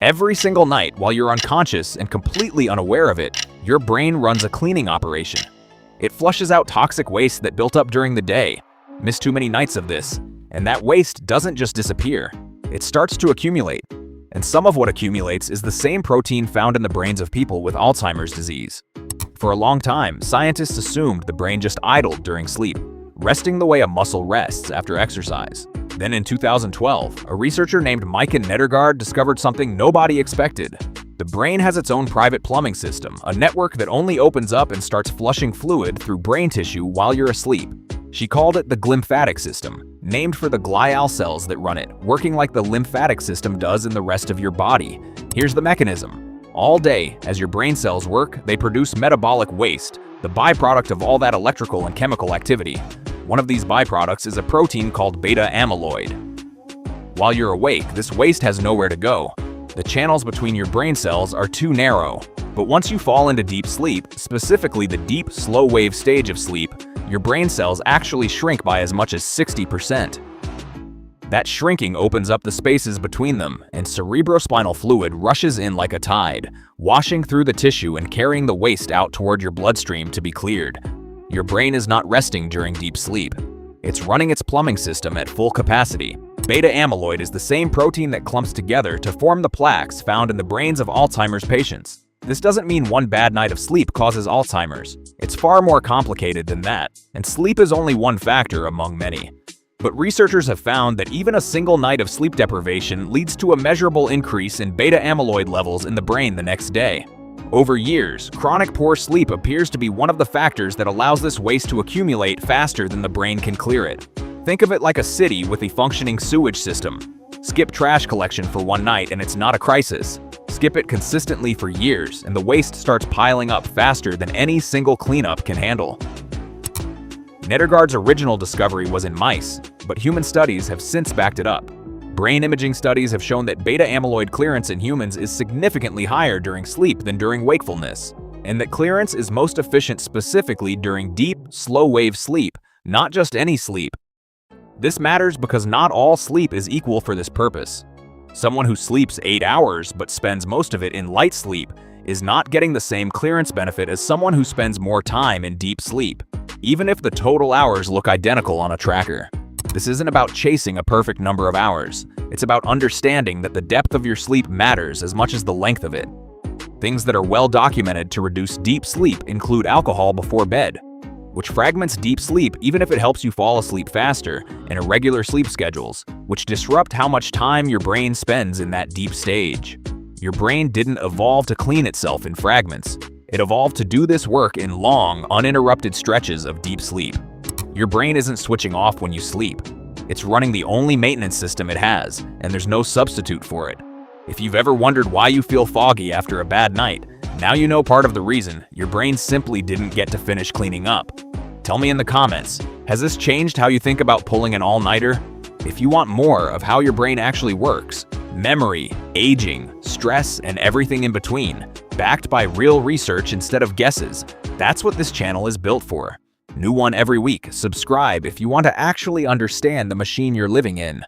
Every single night, while you're unconscious and completely unaware of it, your brain runs a cleaning operation. It flushes out toxic waste that built up during the day. Miss too many nights of this, and that waste doesn't just disappear. It starts to accumulate. And some of what accumulates is the same protein found in the brains of people with Alzheimer's disease. For a long time, scientists assumed the brain just idled during sleep, resting the way a muscle rests after exercise. Then in 2012, a researcher named Maiken Nedergaard discovered something nobody expected. The brain has its own private plumbing system, a network that only opens up and starts flushing fluid through brain tissue while you're asleep. She called it the glymphatic system, named for the glial cells that run it, working like the lymphatic system does in the rest of your body. Here's the mechanism. All day, as your brain cells work, they produce metabolic waste, the byproduct of all that electrical and chemical activity. One of these byproducts is a protein called beta amyloid. While you're awake, this waste has nowhere to go. The channels between your brain cells are too narrow. But once you fall into deep sleep, specifically the deep, slow-wave stage of sleep, your brain cells actually shrink by as much as 60%. That shrinking opens up the spaces between them, and cerebrospinal fluid rushes in like a tide, washing through the tissue and carrying the waste out toward your bloodstream to be cleared. Your brain is not resting during deep sleep. It's running its plumbing system at full capacity. Beta amyloid is the same protein that clumps together to form the plaques found in the brains of Alzheimer's patients. This doesn't mean one bad night of sleep causes Alzheimer's. It's far more complicated than that, and sleep is only one factor among many. But researchers have found that even a single night of sleep deprivation leads to a measurable increase in beta amyloid levels in the brain the next day. Over years, chronic poor sleep appears to be one of the factors that allows this waste to accumulate faster than the brain can clear it. Think of it like a city with a functioning sewage system. Skip trash collection for one night and it's not a crisis. Skip it consistently for years and the waste starts piling up faster than any single cleanup can handle. Nedergaard's original discovery was in mice, but human studies have since backed it up. Brain imaging studies have shown that beta amyloid clearance in humans is significantly higher during sleep than during wakefulness, and that clearance is most efficient specifically during deep, slow-wave sleep, not just any sleep. This matters because not all sleep is equal for this purpose. Someone who sleeps 8 hours but spends most of it in light sleep is not getting the same clearance benefit as someone who spends more time in deep sleep, even if the total hours look identical on a tracker. This isn't about chasing a perfect number of hours. It's about understanding that the depth of your sleep matters as much as the length of it. Things that are well documented to reduce deep sleep include alcohol before bed, which fragments deep sleep even if it helps you fall asleep faster, and irregular sleep schedules, which disrupt how much time your brain spends in that deep stage. Your brain didn't evolve to clean itself in fragments. It evolved to do this work in long, uninterrupted stretches of deep sleep. Your brain isn't switching off when you sleep. It's running the only maintenance system it has, and there's no substitute for it. If you've ever wondered why you feel foggy after a bad night, now you know part of the reason. Your brain simply didn't get to finish cleaning up. Tell me in the comments, has this changed how you think about pulling an all-nighter? If you want more of how your brain actually works, memory, aging, stress, and everything in between, backed by real research instead of guesses, that's what this channel is built for. New one every week. Subscribe if you want to actually understand the machine you're living in.